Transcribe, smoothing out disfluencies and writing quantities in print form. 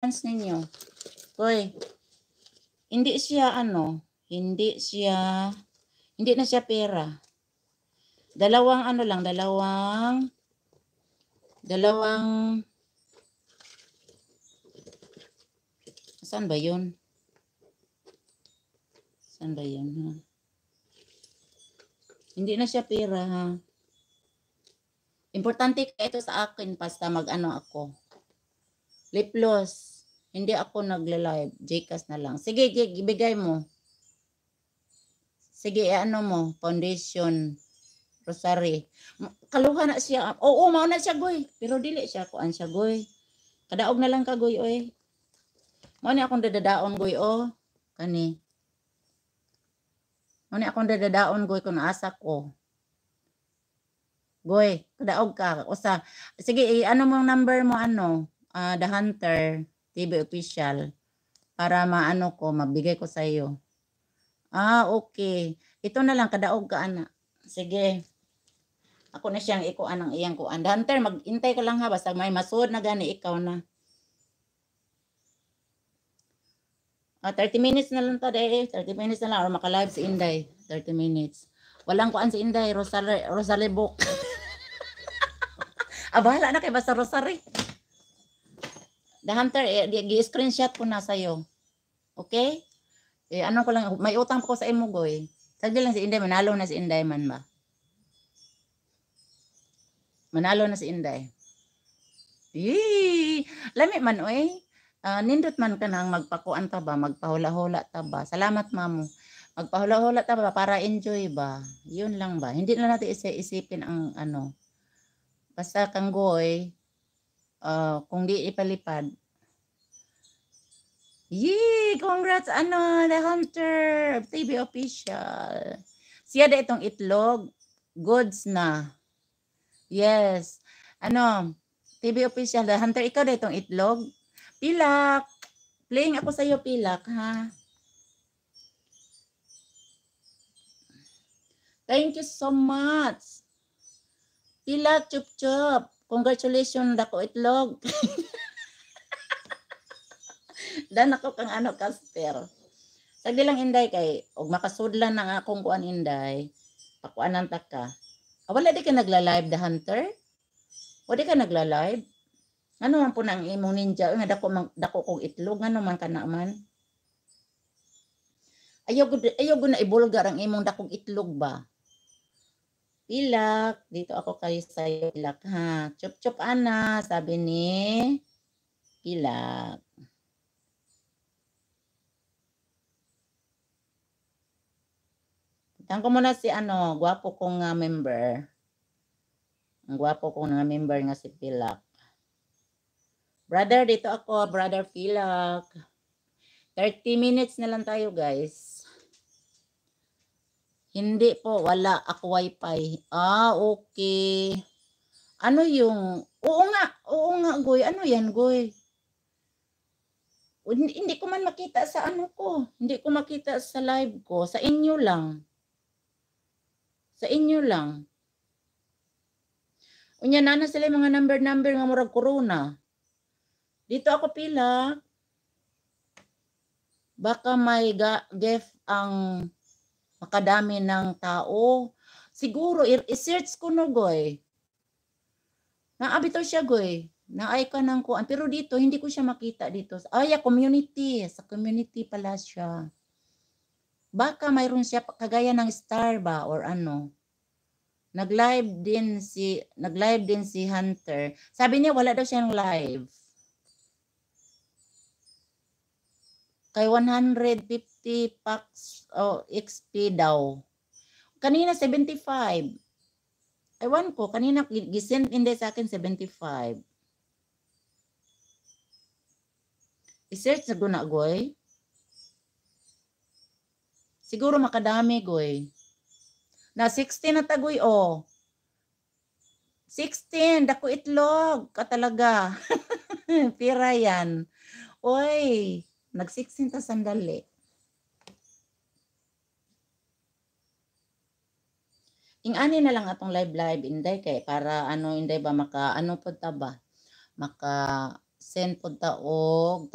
ninyo. Hoy, hindi siya ano, hindi na siya pera. Dalawang ano lang, dalawang saan ba yun? Saan ba yun? Ha? Hindi na siya pera ha. Importante ka ito sa akin basta mag-ano ako. Lip gloss. Hindi ako nagla-live. Jcas na lang. Sige, ibigay mo. Sige, ano mo. Foundation. Rosary. Kaluha na siya. Oo, mao na siya, goy. Pero dili siya. Kuan siya, goy. Kadaog na lang ka, goy, oy. Mao ni akong dadadaon, goy, oh. Kani. Mao ni akong dadadaon, goy, kung asa ko. Goy, kadaog ka. Usa. Sige, ano mong number mo, ano? The Hunter TV official. Para maano ko, mabigay ko sa iyo. Okay. Ito na lang, kadaog ka, ana. Sige. Ako na siyang ikuan ang iyang kuan. The Hunter, mag-intay ka lang ha. Basta may masud na gani, ikaw na. 30 minutes na lang ta, 30 minutes na lang. Or maka-live si Inday. 30 minutes. Walang kuan si Inday. Rosary book. Bahala na kay basta Rosary. The Hunter, gi-screenshot ko na sa'yo. Okay? Ano ko lang, may utang pa ko sa imo, goy. Sagdi lang si Inday, manalo na si Inday man ba? Manalo na si Inday. Yee! Lami man, oy. Nindot man ka nang magpakuan ta ba, magpahula-hula ta ba. Salamat, mamo. Magpahula-hula ta ba para enjoy ba. Yun lang ba. Hindi na natin isipin ang ano. Basta kang goy, kung di ipalipad. Yee! Congrats, ano, The Hunter TV official. Siya da itong itlog. Goods na. Yes. Ano, TV official, The Hunter, ikaw da itong itlog. Pilak. Playing ako sa iyo, Pilak, ha? Thank you so much. Pilak, chup-chup. Congratulations, dako itlog. Dan ako kang ano, Casper. Sagdi lang, Inday, kay og makasudlan ng akong kuan, Inday. Pakuanan ta ka. Wala di ka nagla-live, The Hunter? Wala di ka nagla-live? Ano man po nang imong ninja? Nga dako kong itlog. Ano man ka naman? Ayaw ko na ibulgar ang imong dakong itlog ba? Pilak. Dito ako kayo sa Pilak, ha? Chup-chup, ana. Sabi ni Pilak. Tangko mo na si ano, gwapo kong member. Ang gwapo kong member nga si Pilak. Brother, dito ako, Brother Pilak. 30 minutes na lang tayo, guys. Hindi po, wala ako wifi. Okay. Ano yung, oo nga, Goy. Ano yan, Goy? Hindi ko man makita sa ano ko. Hindi ko makita sa live ko. Sa inyo lang. Sa inyo lang. Unya na sila mga number nga murag corona. Dito ako pila. Baka may gift ang makadami ng tao. Siguro, i-search ko no, Goy. Naabito siya, Goy. Naay ka ng kuan. Pero dito, hindi ko siya makita dito. Community. Sa community pala siya. Baka mayroon siya kagaya ng star ba or ano. Nag-live din si Hunter. Sabi niya wala daw siyang live. Kay 150 packs XP daw. Kanina 75. Ewan ko, kanina gisend hindi sa akin 75. I-search na guna, Goy. Siguro makadami, Goy. Na 16 na tagoy, 16, dako itlog ka talaga. Pira yan. Oy, nag-16 ta sandali. Ing-ani na lang atong live, Inday, kay para inday ba maka, ano po ta ba? Maka send po ta og